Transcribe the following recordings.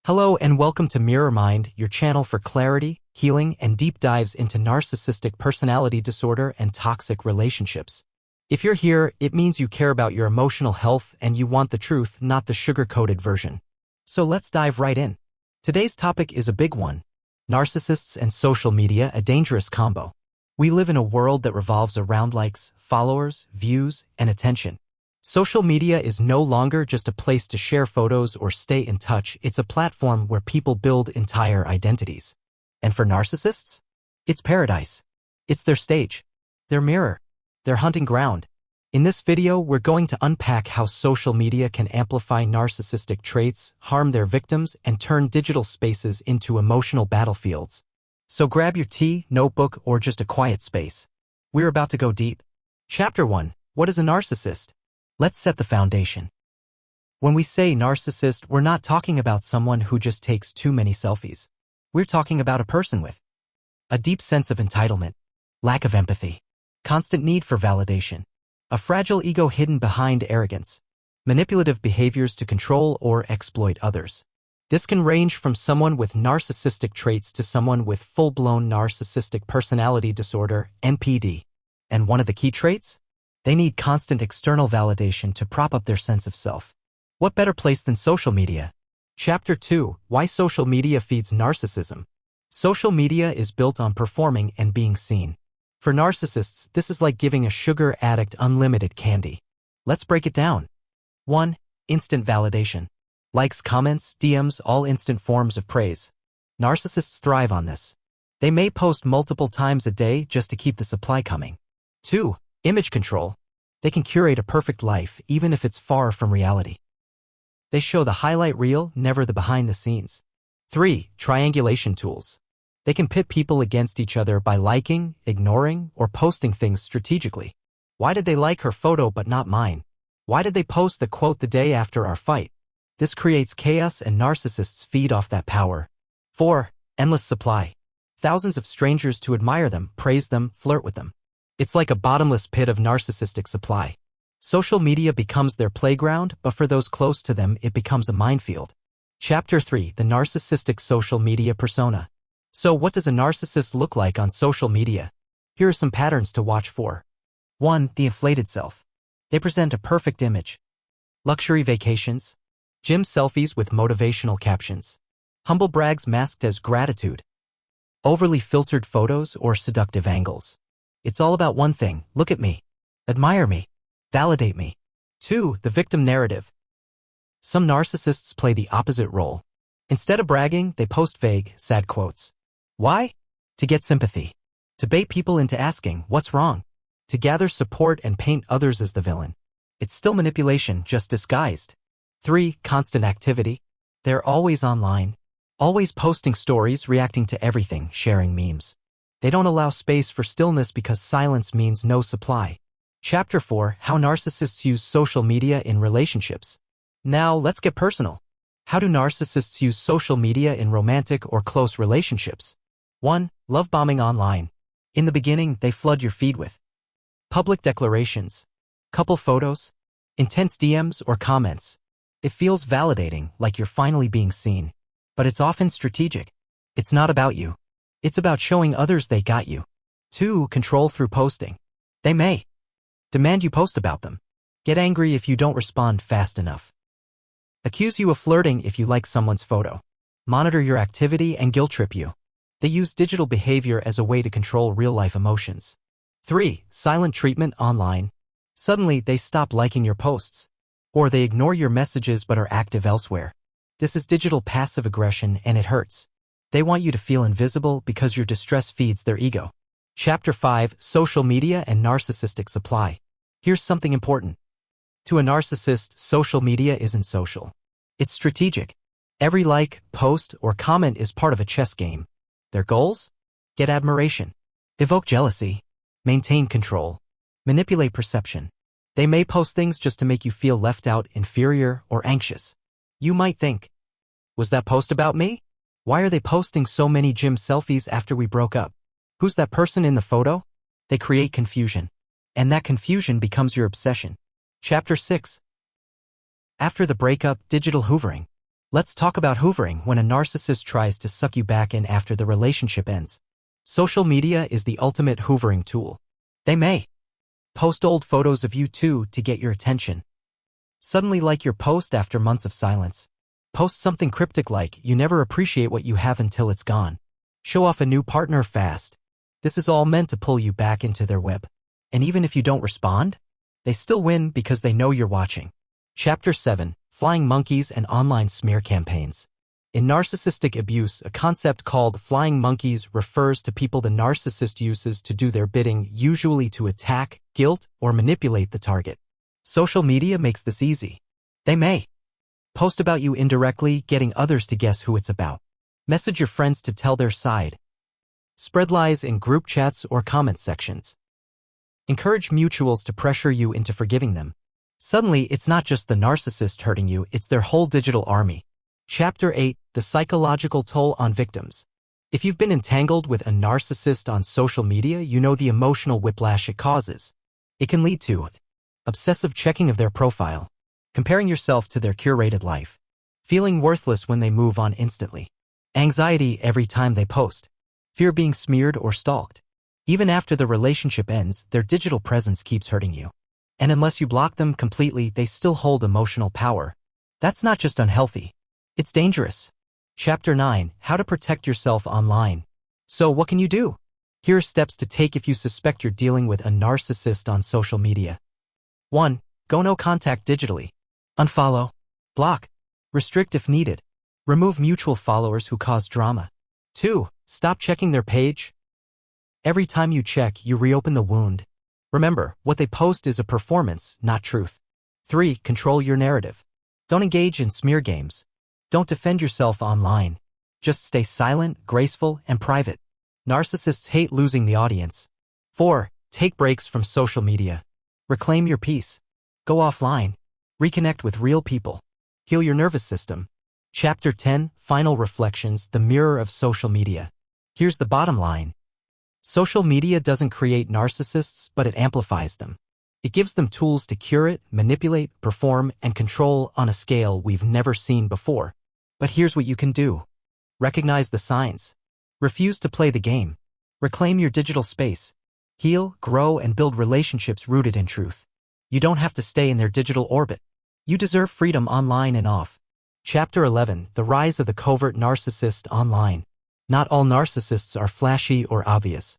Hello and welcome to Mirror Mind, your channel for clarity, healing, and deep dives into narcissistic personality disorder and toxic relationships. If you're here, it means you care about your emotional health and you want the truth, not the sugar-coated version. So let's dive right in. Today's topic is a big one. Narcissists and social media, a dangerous combo. We live in a world that revolves around likes, followers, views, and attention. Social media is no longer just a place to share photos or stay in touch, it's a platform where people build entire identities. And for narcissists? It's paradise. It's their stage, their mirror, their hunting ground. In this video, we're going to unpack how social media can amplify narcissistic traits, harm their victims, and turn digital spaces into emotional battlefields. So grab your tea, notebook, or just a quiet space. We're about to go deep. Chapter 1. What is a narcissist? Let's set the foundation. When we say narcissist, we're not talking about someone who just takes too many selfies. We're talking about a person with a deep sense of entitlement, lack of empathy, constant need for validation, a fragile ego hidden behind arrogance, manipulative behaviors to control or exploit others. This can range from someone with narcissistic traits to someone with full-blown narcissistic personality disorder, NPD. And one of the key traits? They need constant external validation to prop up their sense of self. What better place than social media? Chapter 2. Why social media feeds narcissism. Social media is built on performing and being seen. For narcissists, this is like giving a sugar addict unlimited candy. Let's break it down. 1. Instant validation. Likes, comments, DMs, all instant forms of praise. Narcissists thrive on this. They may post multiple times a day just to keep the supply coming. 2. Image control. They can curate a perfect life even if it's far from reality. They show the highlight reel, never the behind the scenes. 3. Triangulation tools. They can pit people against each other by liking, ignoring, or posting things strategically. Why did they like her photo but not mine? Why did they post the quote the day after our fight? This creates chaos and narcissists feed off that power. 4. Endless supply. Thousands of strangers to admire them, praise them, flirt with them. It's like a bottomless pit of narcissistic supply. Social media becomes their playground, but for those close to them, it becomes a minefield. Chapter 3. The narcissistic social media persona. So what does a narcissist look like on social media? Here are some patterns to watch for. 1. The inflated self. They present a perfect image. Luxury vacations. Gym selfies with motivational captions. Humble brags masked as gratitude. Overly filtered photos or seductive angles. It's all about one thing: look at me, admire me, validate me. 2. The victim narrative. Some narcissists play the opposite role. Instead of bragging, they post vague, sad quotes. Why? To get sympathy. To bait people into asking, what's wrong? To gather support and paint others as the villain. It's still manipulation, just disguised. 3. Constant activity. They're always online, always posting stories, reacting to everything, sharing memes. They don't allow space for stillness because silence means no supply. Chapter 4. How narcissists use social media in relationships. Now, let's get personal. How do narcissists use social media in romantic or close relationships? 1. Love bombing online. In the beginning, they flood your feed with public declarations, couple photos, intense DMs or comments. It feels validating, like you're finally being seen. But it's often strategic. It's not about you. It's about showing others they got you. 2. Control through posting. They may demand you post about them. Get angry if you don't respond fast enough. Accuse you of flirting if you like someone's photo. Monitor your activity and guilt trip you. They use digital behavior as a way to control real-life emotions. 3. Silent treatment online. Suddenly, they stop liking your posts. Or they ignore your messages but are active elsewhere. This is digital passive aggression and it hurts. They want you to feel invisible because your distress feeds their ego. Chapter 5. Social media and narcissistic supply. Here's something important. To a narcissist, social media isn't social. It's strategic. Every like, post, or comment is part of a chess game. Their goals? Get admiration. Evoke jealousy. Maintain control. Manipulate perception. They may post things just to make you feel left out, inferior, or anxious. You might think, was that post about me? Why are they posting so many gym selfies after we broke up? Who's that person in the photo? They create confusion. And that confusion becomes your obsession. Chapter 6. After the breakup, digital hoovering. Let's talk about hoovering when a narcissist tries to suck you back in after the relationship ends. Social media is the ultimate hoovering tool. They may post old photos of you two to get your attention. Suddenly like your post after months of silence. Post something cryptic like, "You never appreciate what you have until it's gone." Show off a new partner fast. This is all meant to pull you back into their web. And even if you don't respond, they still win because they know you're watching. Chapter 7. Flying Monkeys and Online Smear Campaigns. In narcissistic abuse, a concept called flying monkeys refers to people the narcissist uses to do their bidding, usually to attack, guilt, or manipulate the target. Social media makes this easy. They may post about you indirectly, getting others to guess who it's about. Message your friends to tell their side. Spread lies in group chats or comment sections. Encourage mutuals to pressure you into forgiving them. Suddenly, it's not just the narcissist hurting you, it's their whole digital army. Chapter 8. The Psychological Toll on Victims. If you've been entangled with a narcissist on social media, you know the emotional whiplash it causes. It can lead to obsessive checking of their profile, comparing yourself to their curated life, feeling worthless when they move on instantly, anxiety every time they post, fear being smeared or stalked. Even after the relationship ends, their digital presence keeps hurting you. And unless you block them completely, they still hold emotional power. That's not just unhealthy. It's dangerous. Chapter 9. How to Protect Yourself Online. So what can you do? Here are steps to take if you suspect you're dealing with a narcissist on social media. 1. Go no contact digitally. Unfollow. Block. Restrict if needed. Remove mutual followers who cause drama. 2. Stop checking their page. Every time you check, you reopen the wound. Remember, what they post is a performance, not truth. 3. Control your narrative. Don't engage in smear games. Don't defend yourself online. Just stay silent, graceful, and private. Narcissists hate losing the audience. 4. Take breaks from social media. Reclaim your peace. Go offline. Reconnect with real people. Heal your nervous system. Chapter 10. Final Reflections. The Mirror of Social Media. Here's the bottom line. Social media doesn't create narcissists, but it amplifies them. It gives them tools to curate, manipulate, perform, and control on a scale we've never seen before. But here's what you can do. Recognize the signs. Refuse to play the game. Reclaim your digital space. Heal, grow, and build relationships rooted in truth. You don't have to stay in their digital orbit. You deserve freedom online and off. Chapter 11. The Rise of the Covert Narcissist Online. Not all narcissists are flashy or obvious.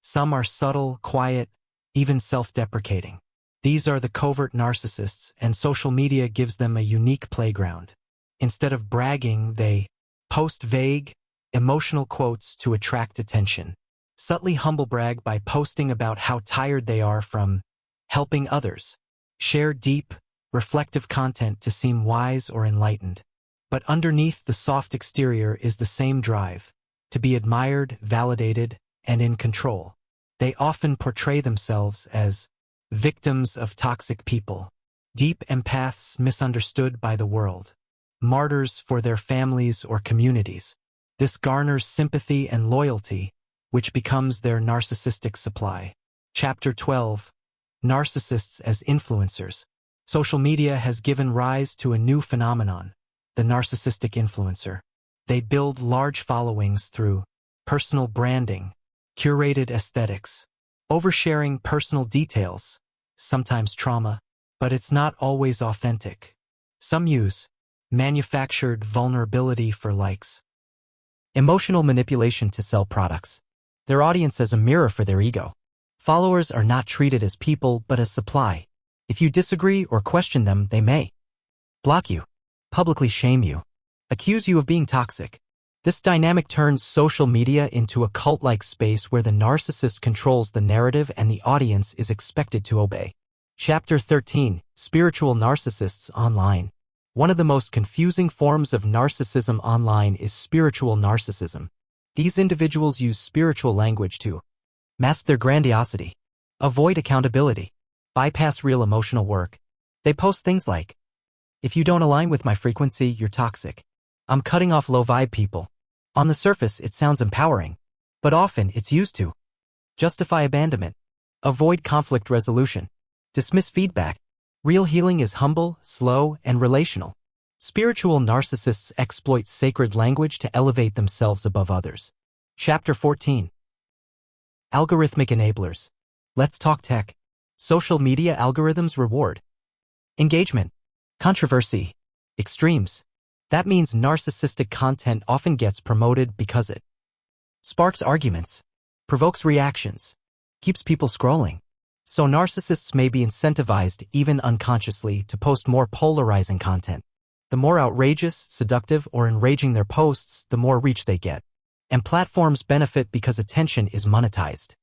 Some are subtle, quiet, even self-deprecating. These are the covert narcissists, and social media gives them a unique playground. Instead of bragging, they post vague, emotional quotes to attract attention. Subtly humble brag by posting about how tired they are from helping others. Share deep, reflective content to seem wise or enlightened. But underneath the soft exterior is the same drive, to be admired, validated, and in control. They often portray themselves as victims of toxic people, deep empaths misunderstood by the world, martyrs for their families or communities. This garners sympathy and loyalty, which becomes their narcissistic supply. Chapter 12. Narcissists as Influencers. Social media has given rise to a new phenomenon, the narcissistic influencer. They build large followings through personal branding, curated aesthetics, oversharing personal details, sometimes trauma, but it's not always authentic. Some use manufactured vulnerability for likes. Emotional manipulation to sell products. Their audience as a mirror for their ego. Followers are not treated as people but as supply. If you disagree or question them, they may block you, publicly shame you, accuse you of being toxic. This dynamic turns social media into a cult-like space where the narcissist controls the narrative and the audience is expected to obey. Chapter 13. Spiritual Narcissists Online. One of the most confusing forms of narcissism online is spiritual narcissism. These individuals use spiritual language to mask their grandiosity, avoid accountability, bypass real emotional work. They post things like, "If you don't align with my frequency, you're toxic. I'm cutting off low-vibe people." On the surface, it sounds empowering, but often it's used to justify abandonment, avoid conflict resolution, dismiss feedback. Real healing is humble, slow, and relational. Spiritual narcissists exploit sacred language to elevate themselves above others. Chapter 14. Algorithmic enablers. Let's talk tech. Social media algorithms reward engagement, controversy, extremes. That means narcissistic content often gets promoted because it sparks arguments, provokes reactions, keeps people scrolling. So narcissists may be incentivized, even unconsciously, to post more polarizing content. The more outrageous, seductive, or enraging their posts, the more reach they get. And platforms benefit because attention is monetized.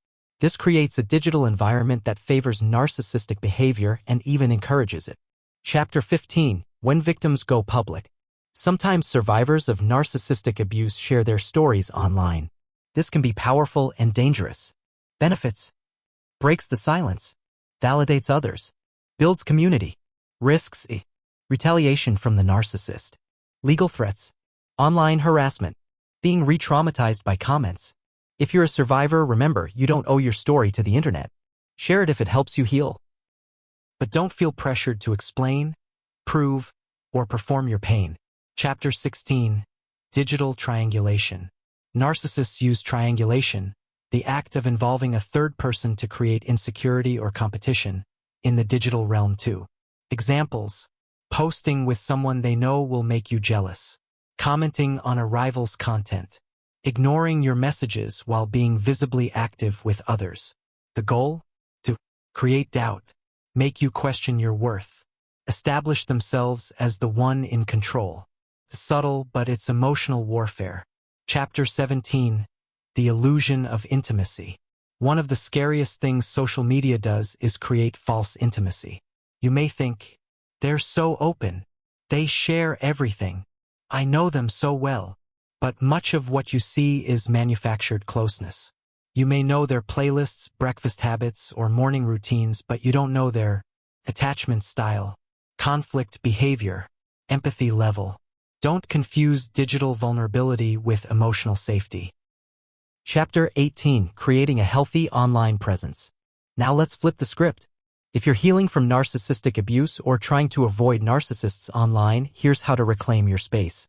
This creates a digital environment that favors narcissistic behavior and even encourages it. Chapter 15. When victims go public. Sometimes survivors of narcissistic abuse share their stories online. This can be powerful and dangerous. Benefits. Breaks the silence. Validates others. Builds community. Risks. Retaliation from the narcissist. Legal threats. Online harassment. Being re-traumatized by comments. If you're a survivor, remember, you don't owe your story to the internet. Share it if it helps you heal. But don't feel pressured to explain, prove, or perform your pain. Chapter 16. Digital triangulation. Narcissists use triangulation, the act of involving a third person to create insecurity or competition, in the digital realm too. Examples. Posting with someone they know will make you jealous. Commenting on a rival's content. Ignoring your messages while being visibly active with others. The goal? To create doubt. Make you question your worth. Establish themselves as the one in control. Subtle, but it's emotional warfare. Chapter 17. The illusion of intimacy. One of the scariest things social media does is create false intimacy. You may think, they're so open. They share everything. I know them so well. But much of what you see is manufactured closeness. You may know their playlists, breakfast habits, or morning routines, but you don't know their attachment style, conflict behavior, empathy level. Don't confuse digital vulnerability with emotional safety. Chapter 18. Creating a healthy online presence. Now let's flip the script. If you're healing from narcissistic abuse or trying to avoid narcissists online, here's how to reclaim your space.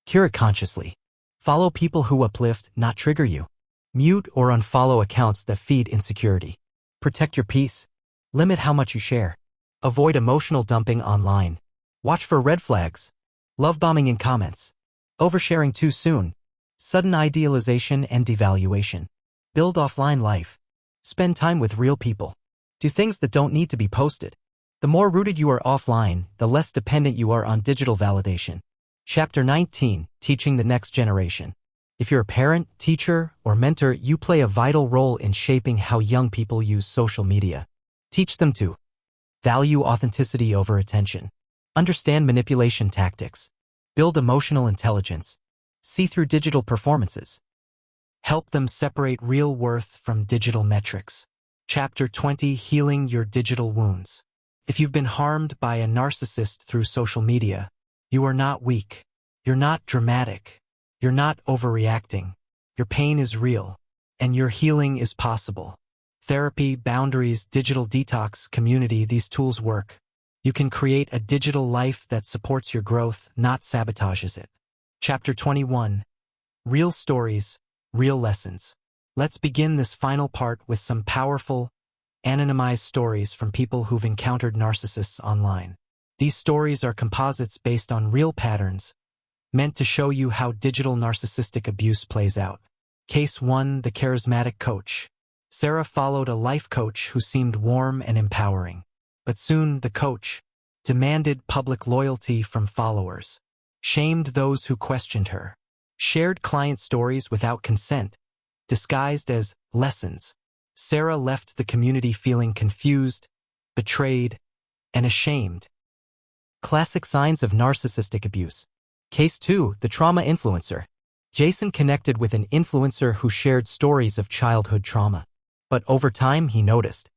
Cure it consciously. Follow people who uplift, not trigger you. Mute or unfollow accounts that feed insecurity. Protect your peace. Limit how much you share. Avoid emotional dumping online. Watch for red flags. Love bombing in comments. Oversharing too soon. Sudden idealization and devaluation. Build offline life. Spend time with real people. Do things that don't need to be posted. The more rooted you are offline, the less dependent you are on digital validation. Chapter 19. Teaching the next generation. If you're a parent, teacher, or mentor, you play a vital role in shaping how young people use social media. Teach them to value authenticity over attention. Understand manipulation tactics. Build emotional intelligence. See through digital performances. Help them separate real worth from digital metrics. Chapter 20. Healing your digital wounds. If you've been harmed by a narcissist through social media, you are not weak. You're not dramatic. You're not overreacting. Your pain is real, and your healing is possible. Therapy, boundaries, digital detox, community, these tools work. You can create a digital life that supports your growth, not sabotages it. Chapter 21. Real stories, real lessons. Let's begin this final part with some powerful, anonymized stories from people who've encountered narcissists online. These stories are composites based on real patterns, meant to show you how digital narcissistic abuse plays out. Case 1. The charismatic coach. Sarah followed a life coach who seemed warm and empowering. But soon, the coach demanded public loyalty from followers, shamed those who questioned her, shared client stories without consent, disguised as lessons. Sarah left the community feeling confused, betrayed, and ashamed. Classic signs of narcissistic abuse. Case 2. The trauma influencer. Jason connected with an influencer who shared stories of childhood trauma. But over time, he noticed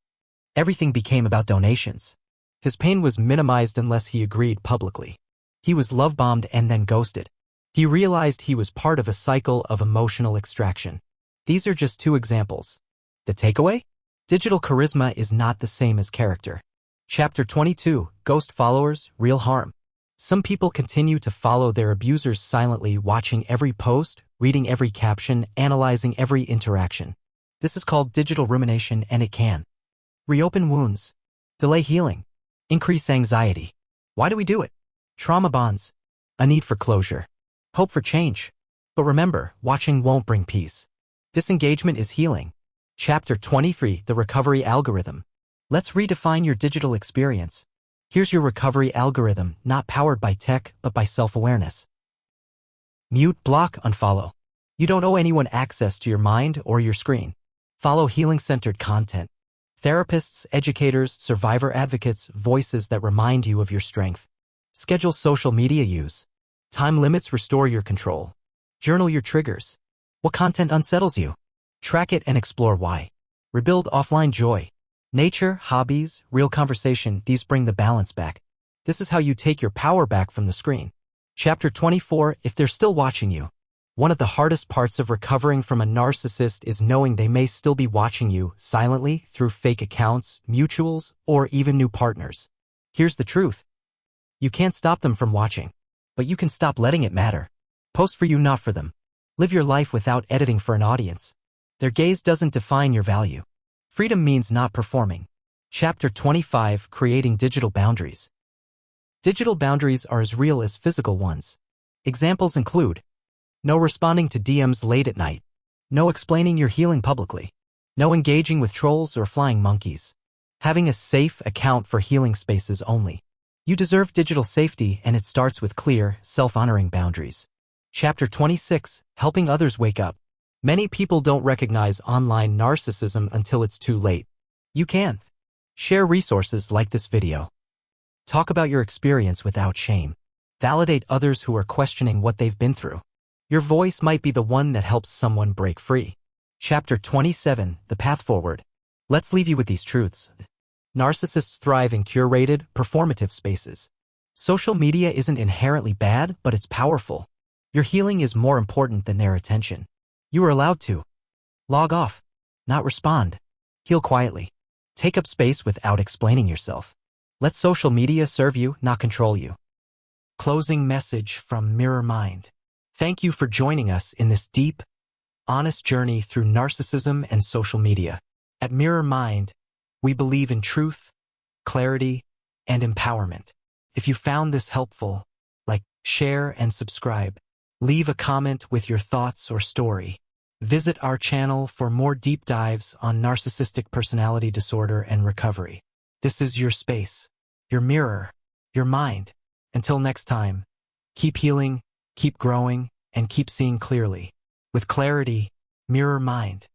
everything became about donations. His pain was minimized unless he agreed publicly. He was love-bombed and then ghosted. He realized he was part of a cycle of emotional extraction. These are just 2 examples. The takeaway? Digital charisma is not the same as character. Chapter 22. Ghost followers, real harm. Some people continue to follow their abusers silently, watching every post, reading every caption, analyzing every interaction. This is called digital rumination, and it can reopen wounds, delay healing, increase anxiety. Why do we do it? Trauma bonds, a need for closure, hope for change. But remember, watching won't bring peace. Disengagement is healing. Chapter 23, The Recovery Algorithm. Let's redefine your digital experience. Here's your recovery algorithm, not powered by tech, but by self-awareness. Mute, block, unfollow. You don't owe anyone access to your mind or your screen. Follow healing-centered content. Therapists, educators, survivor advocates, voices that remind you of your strength. Schedule social media use. Time limits restore your control. Journal your triggers. What content unsettles you? Track it and explore why. Rebuild offline joy. Nature, hobbies, real conversation, these bring the balance back. This is how you take your power back from the screen. Chapter 24, If they're still watching you. One of the hardest parts of recovering from a narcissist is knowing they may still be watching you silently through fake accounts, mutuals, or even new partners. Here's the truth. You can't stop them from watching, but you can stop letting it matter. Post for you, not for them. Live your life without editing for an audience. Their gaze doesn't define your value. Freedom means not performing. Chapter 25, Creating Digital Boundaries. Digital boundaries are as real as physical ones. Examples include no responding to DMs late at night, no explaining your healing publicly, no engaging with trolls or flying monkeys, having a safe account for healing spaces only. You deserve digital safety, and it starts with clear, self-honoring boundaries. Chapter 26, Helping Others Wake Up. Many people don't recognize online narcissism until it's too late. You can share resources like this video. Talk about your experience without shame. Validate others who are questioning what they've been through. Your voice might be the one that helps someone break free. Chapter 27, The Path Forward. Let's leave you with these truths. Narcissists thrive in curated, performative spaces. Social media isn't inherently bad, but it's powerful. Your healing is more important than their attention. You are allowed to log off, not respond. Heal quietly. Take up space without explaining yourself. Let social media serve you, not control you. Closing message from Mirror Mind. Thank you for joining us in this deep, honest journey through narcissism and social media. At Mirror Mind, we believe in truth, clarity, and empowerment. If you found this helpful, like, share, and subscribe. Leave a comment with your thoughts or story. Visit our channel for more deep dives on narcissistic personality disorder and recovery. This is your space, your mirror, your mind. Until next time, keep healing, keep growing, and keep seeing clearly. With clarity, Mirror Mind.